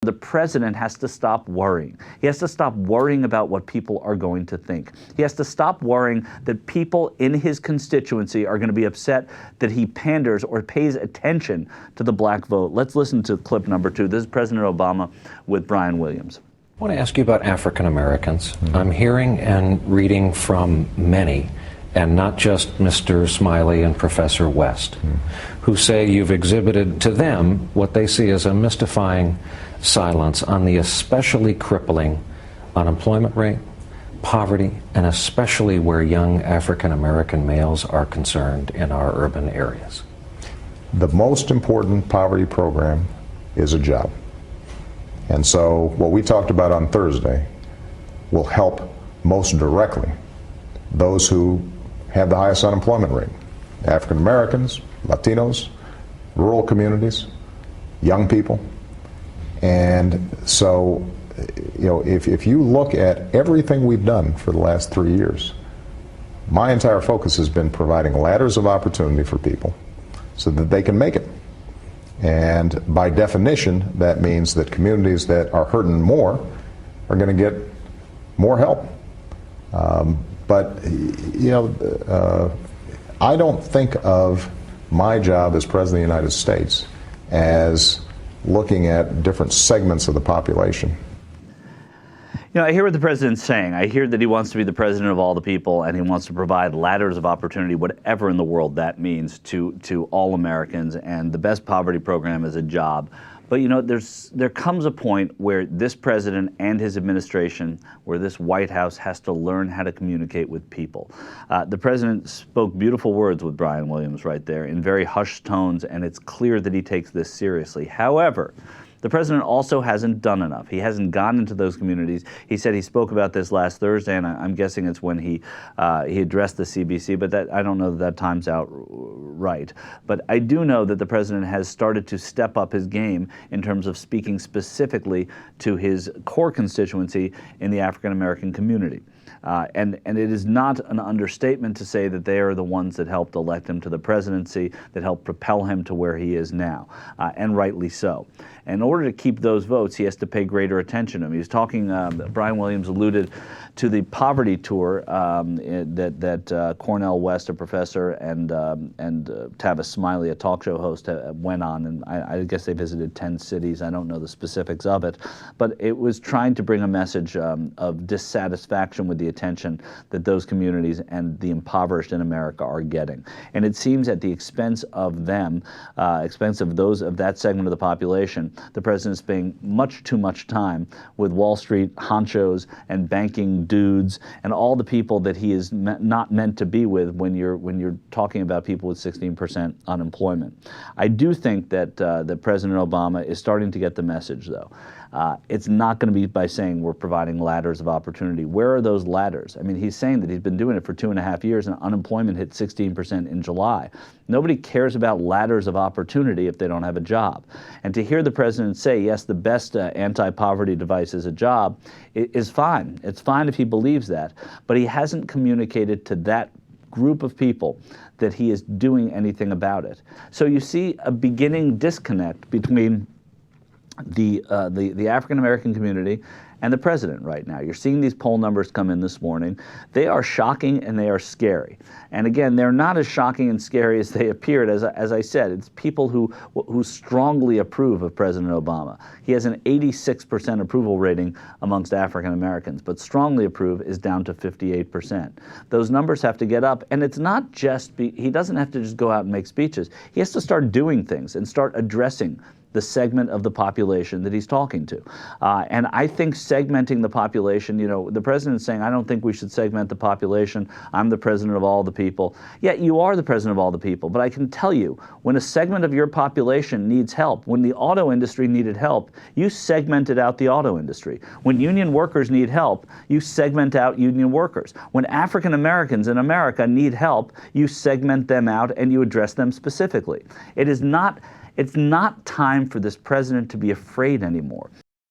the president has to stop worrying. He has to stop worrying about what people are going to think. He has to stop worrying that people in his constituency are going to be upset that he panders or pays attention to the black vote. Let's listen to clip number 2. This is President Obama with Brian Williams. I want to ask you about African Americans. I'm hearing and reading from many, and not just Mr. Smiley and Professor West, who say you've exhibited to them what they see as a mystifying silence on the especially crippling unemployment rate, poverty, and especially where young African American males are concerned in our urban areas. The most important poverty program is a job. And so what we talked about on Thursday will help most directly those who have the highest unemployment rate: African Americans, Latinos, rural communities, young people. And so, you know, if you look at everything we've done for the last 3 years, my entire focus has been providing ladders of opportunity for people so that they can make it. And by definition, that means that communities that are hurting more are going to get more help. But, you know, I don't think of my job as President of the United States as looking at different segments of the population. You know, I hear what the president's saying. I hear that he wants to be the president of all the people, and he wants to provide ladders of opportunity, whatever in the world that means, to all Americans, and the best poverty program is a job. But, you know, there comes a point where this president and his administration, where this White House has to learn how to communicate with people. The president spoke beautiful words with Brian Williams right there in very hushed tones, and it's clear that he takes this seriously. However, the president also hasn't done enough. He hasn't gone into those communities. He said he spoke about this last Thursday, and I'm guessing it's when he addressed the CBC, but I don't know that times out right. But I do know that the president has started to step up his game in terms of speaking specifically to his core constituency in the African American community. And it is not an understatement to say that they are the ones that helped elect him to the presidency, that helped propel him to where he is now, and rightly so. In order to keep those votes, he has to pay greater attention to them. He was talking, Brian Williams alluded to the poverty tour that Cornel West, a professor, and Tavis Smiley, a talk show host, went on. And I guess they visited 10 cities. I don't know the specifics of it. But it was trying to bring a message of dissatisfaction with the attention that those communities and the impoverished in America are getting. And it seems at the expense of them, expense of those of that segment of the population, the president is spending much too much time with Wall Street honchos and banking dudes and all the people that he is not meant to be with when you're talking about people with 16% unemployment. I do think that that President Obama is starting to get the message, though. It's not going to be by saying we're providing ladders of opportunity. Where are those ladders? I mean, he's saying that he's been doing it for 2.5 years and unemployment hit 16% in July. Nobody cares about ladders of opportunity if they don't have a job. And to hear the president say, yes, the best anti-poverty device is a job, is fine. It's fine if he believes that. But he hasn't communicated to that group of people that he is doing anything about it. So you see a beginning disconnect between the African American community and the president right now. You're seeing these poll numbers come in this morning. They are shocking and they are scary. And again, they're not as shocking and scary as they appeared. As I said, it's people who strongly approve of President Obama. He has an 86% approval rating amongst African Americans, but strongly approve is down to 58%. Those numbers have to get up, and it's not just, he doesn't have to just go out and make speeches. He has to start doing things and start addressing the segment of the population that he's talking to. And I think segmenting the population, you know, the president's saying, I don't think we should segment the population. I'm the president of all the people. Yeah, you are the president of all the people, but I can tell you, when a segment of your population needs help, when the auto industry needed help, you segmented out the auto industry. When union workers need help, you segment out union workers. When African Americans in America need help, you segment them out and you address them specifically. It's not time for this president to be afraid anymore.